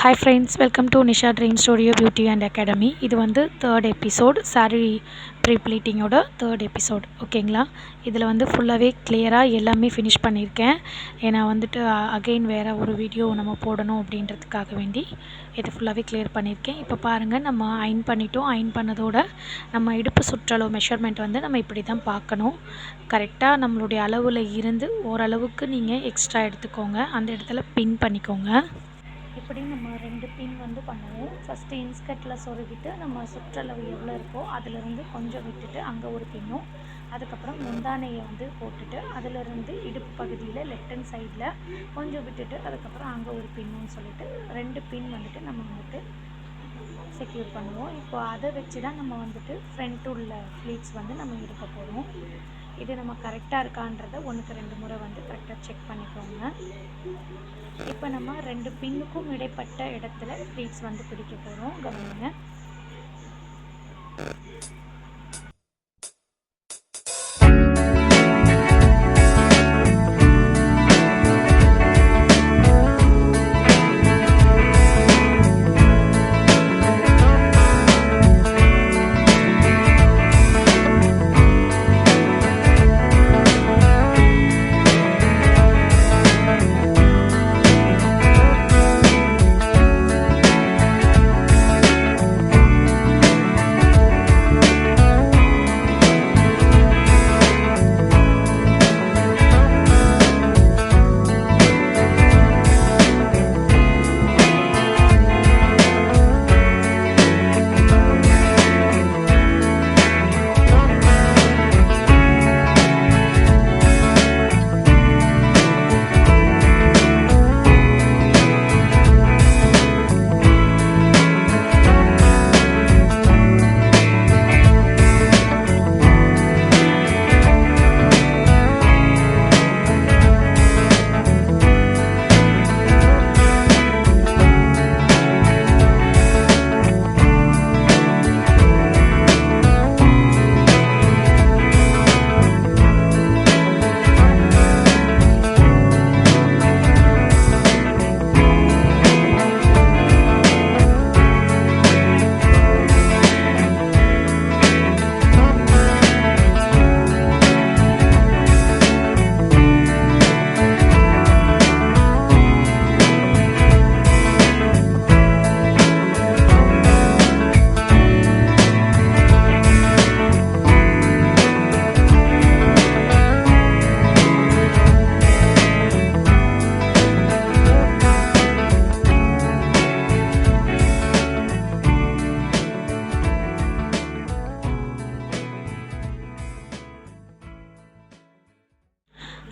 Hi friends, welcome to Nisha Dream Studio Beauty and Academy. இது வந்து third episode saree pre-pleating ஓட third episode. ஓகேங்களா, இதில் வந்து ஃபுல்லாகவே கிளியராக எல்லாமே ஃபினிஷ் பண்ணியிருக்கேன். ஏன்னா வந்துட்டு அகெயின் வேறு ஒரு வீடியோ நம்ம போடணும் அப்படின்றதுக்காக வேண்டி இதை ஃபுல்லாகவே கிளியர் பண்ணியிருக்கேன். இப்போ பாருங்கள், நம்ம அயன் பண்ணிட்டோம். அயன் பண்ணதோட நம்ம இடுப்பு சுற்றளவு மெஷர்மெண்ட் வந்து நம்ம இப்படி தான் பார்க்கணும். கரெக்டாக நம்மளுடைய அளவில் இருந்து ஓரளவுக்கு நீங்கள் எக்ஸ்ட்ரா எடுத்துக்கோங்க. அந்த இடத்துல பின் பண்ணிக்கோங்க. இப்படி நம்ம 2 பின் வந்து பண்ணுவோம். ஃபஸ்ட்டு இன்ஸ்கர்ட்டில் சொருகிட்டு நம்ம சுற்றளவு எவ்வளோ இருக்கோ அதிலிருந்து கொஞ்சம் விட்டுட்டு அங்கே ஒரு பின்னும், அதுக்கப்புறம் முந்தானையை வந்து போட்டுட்டு அதிலிருந்து இடுப்பு பகுதியில் லெஃப்ட் ஹேண்ட் சைடில் கொஞ்சம் விட்டுட்டு அதுக்கப்புறம் அங்கே ஒரு பின்னுன்னு சொல்லிட்டு 2 பின் வந்துட்டு நம்ம வந்துட்டு செக்யூர் பண்ணுவோம். இப்போ அதை வச்சு தான் நம்ம வந்துட்டு ஃப்ரண்ட் உள்ள ஃப்ளீட்ஸ் வந்து நம்ம எடுக்க போகிறோம். இது நம்ம கரெக்டாக இருக்கான்றதை 1க்கு 2 முறை வந்து கரெக்டாக செக் பண்ணிக்கோங்க. இப்போ நம்ம 2 பின்னுக்கும் இடைப்பட்ட இடத்துல ஃப்ளீட்ஸ் வந்து பிடிக்க போகிறோம். கவனிங்க.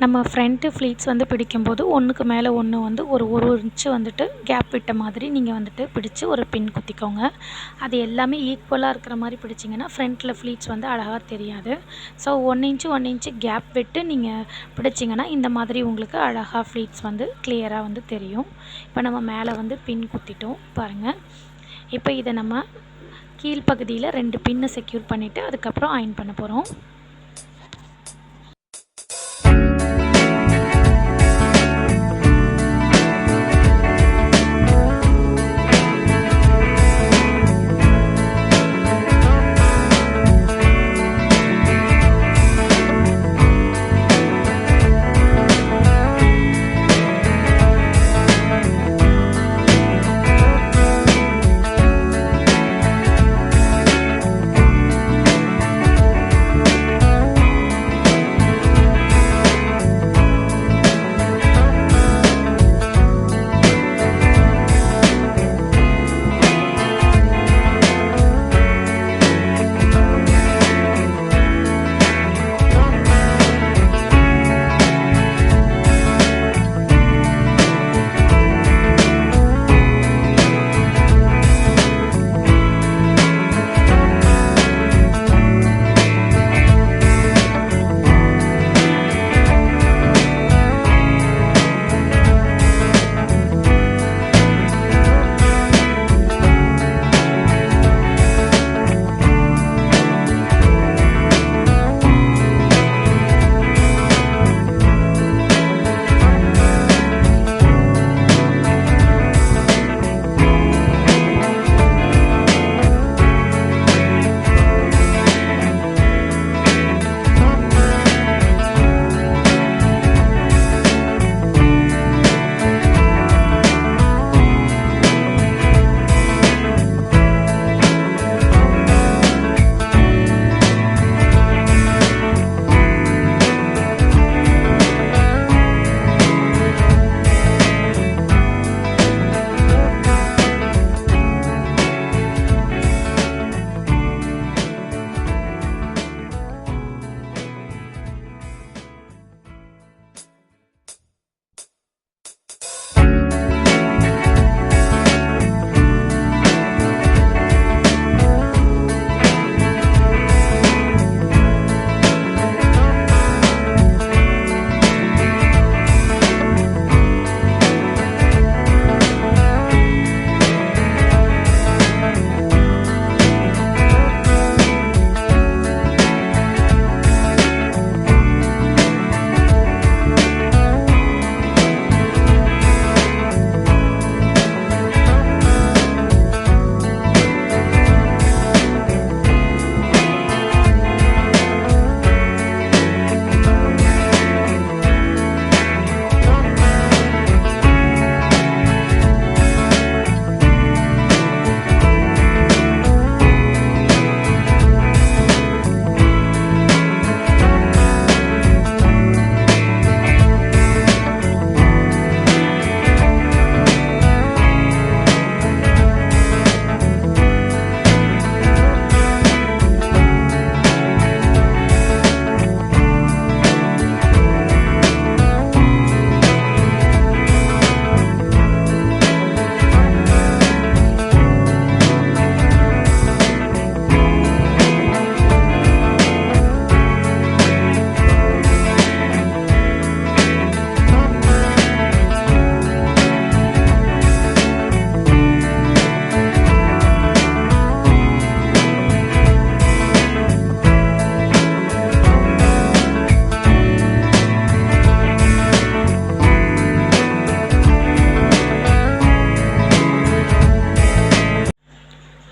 நம்ம ஃப்ரண்ட்டு ஃப்ளீட்ஸ் வந்து பிடிக்கும்போது 1க்கு மேலே 1 வந்து ஒரு இன்ச்சு வந்துட்டு கேப் விட்ட மாதிரி நீங்கள் வந்துட்டு பிடிச்சி ஒரு பின் குத்திக்கோங்க. அது எல்லாமே ஈக்குவலாக இருக்கிற மாதிரி பிடிச்சிங்கன்னா ஃப்ரண்ட்டில் ஃப்ளீட்ஸ் வந்து அழகாக தெரியாது. ஸோ 1 இன்ச்சு கேப் விட்டு நீங்கள் பிடிச்சிங்கன்னா இந்த மாதிரி உங்களுக்கு அழகாக ஃப்ளீட்ஸ் வந்து கிளியராக வந்து தெரியும். இப்போ நம்ம மேலே வந்து பின் குத்திட்டோம் பாருங்கள். இப்போ இதை நம்ம கீழ்ப்பகுதியில் 2 பின்னை செக்யூர் பண்ணிவிட்டு அதுக்கப்புறம் அயன் பண்ண போகிறோம்.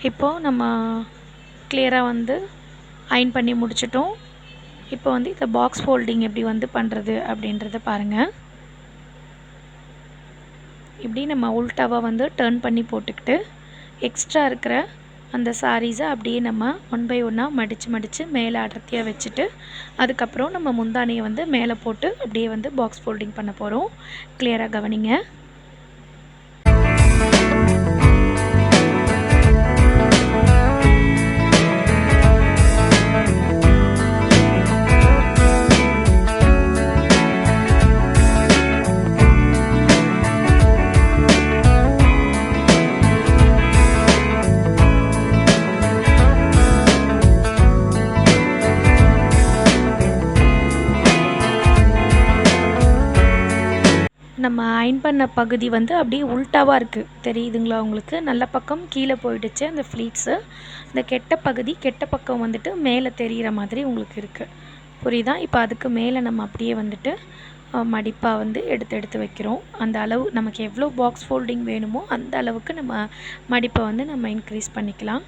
இப்போது நம்ம கிளியராக வந்து அயன் பண்ணி முடிச்சிட்டோம். இப்போ வந்து இதை பாக்ஸ் ஃபோல்டிங் எப்படி வந்து பண்ணுறது அப்படின்றத பாருங்கள். இப்படி நம்ம உல்டாவாக வந்து டர்ன் பண்ணி போட்டுக்கிட்டு எக்ஸ்ட்ரா இருக்கிற அந்த சாரீஸை அப்படியே நம்ம ஒன் பை ஒன்னாக மடித்து மேலே அடர்த்தியாக வச்சுட்டு அதுக்கப்புறம் நம்ம முந்தானியை வந்து மேலே போட்டு அப்படியே வந்து பாக்ஸ் ஃபோல்டிங் பண்ண போகிறோம். கிளியராக கவனிங்க. நம்ம அயன் பண்ண பகுதி வந்து அப்படியே உல்ட்டாவாக இருக்குது, தெரியுதுங்களா உங்களுக்கு? நல்ல பக்கம் கீழே போயிடுச்சு அந்த ஃப்ளீட்ஸு. இந்த கெட்ட பக்கம் வந்துட்டு மேலே தெரிகிற மாதிரி உங்களுக்கு இருக்குது, புரியுதா? இப்போ அதுக்கு மேலே நம்ம அப்படியே வந்துட்டு மடிப்பாக வந்து எடுத்து வைக்கிறோம். அந்த அளவு நமக்கு எவ்வளோ பாக்ஸ் ஃபோல்டிங் வேணுமோ அந்த அளவுக்கு நம்ம மடிப்பை வந்து நம்ம இன்க்ரீஸ் பண்ணிக்கலாம்.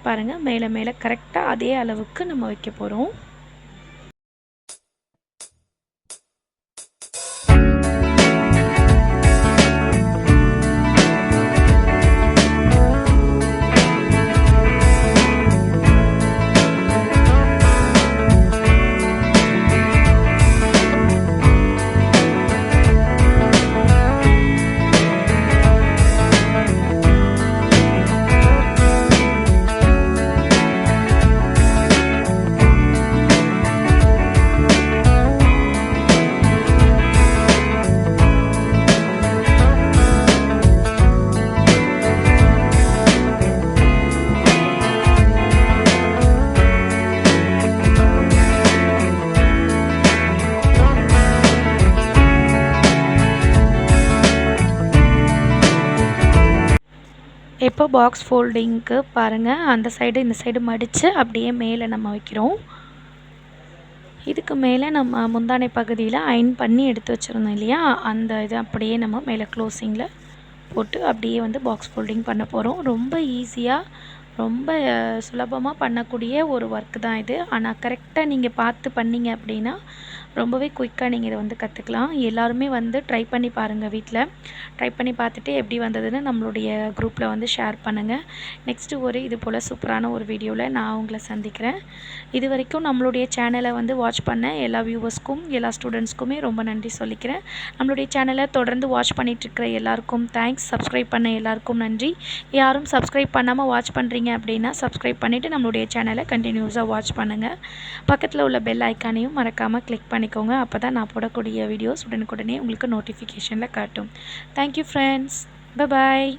பாருங்கள், மேலே கரெக்டாக அதே அளவுக்கு நம்ம வைக்க போகிறோம். இப்போ பாக்ஸ் ஃபோல்டிங்க்கு பாருங்கள், அந்த சைடு இந்த சைடு மடித்து அப்படியே மேலே நம்ம வைக்கிறோம். இதுக்கு மேலே நம்ம முந்தானை பகுதியில் அயன் பண்ணி எடுத்து வச்சுருந்தோம் இல்லையா, அந்த இது அப்படியே நம்ம மேலே க்ளோஸிங்கில் போட்டு அப்படியே வந்து பாக்ஸ் ஃபோல்டிங் பண்ண போகிறோம். ரொம்ப ஈஸியாக, ரொம்ப சுலபமாக பண்ணக்கூடிய ஒரு ஒர்க்கு தான் இது. ஆனால் கரெக்டாக நீங்கள் பார்த்து பண்ணிங்க அப்படின்னா ரொம்பவே குயிக்காக நீங்கள் இதை வந்து கற்றுக்கலாம். எல்லாருமே வந்து ட்ரை பண்ணி பாருங்கள். வீட்டில் ட்ரை பண்ணி பார்த்துட்டு எப்படி வந்ததுன்னு நம்மளுடைய குரூப்பில் வந்து ஷேர் பண்ணுங்கள். நெக்ஸ்ட்டு இது போல் சூப்பரான ஒரு வீடியோவில் நான் உங்களை சந்திக்கிறேன். இது வரைக்கும் நம்மளுடைய சேனலை வந்து வாட்ச் பண்ண எல்லா வியூவர்ஸ்க்கும் எல்லா ஸ்டூடெண்ட்ஸ்க்குமே ரொம்ப நன்றி சொல்லிக்கிறேன். நம்மளுடைய சேனலை தொடர்ந்து வாட்ச் பண்ணிகிட்ருக்கிற எல்லாருக்கும் தேங்க்ஸ். சப்ஸ்கிரைப் பண்ண எல்லாருக்கும் நன்றி. யாரும் சப்ஸ்கிரைப் பண்ணாமல் வாட்ச் பண்ணுறீங்க அப்படின்னா சப்ஸ்கிரைப் பண்ணிவிட்டு நம்மளுடைய சேனலை கண்டினியூஸாக வாட்ச் பண்ணுங்கள். பக்கத்தில் உள்ள பெல் ஐக்கானையும் மறக்காமல் கிளிக் பண்ணிக்கோங்க. அப்போ தான் நான் போடக்கூடிய வீடியோஸ் உடனுக்குடனே உங்களுக்கு நோட்டிஃபிகேஷனில் காட்டும். Thank you friends. Bye bye.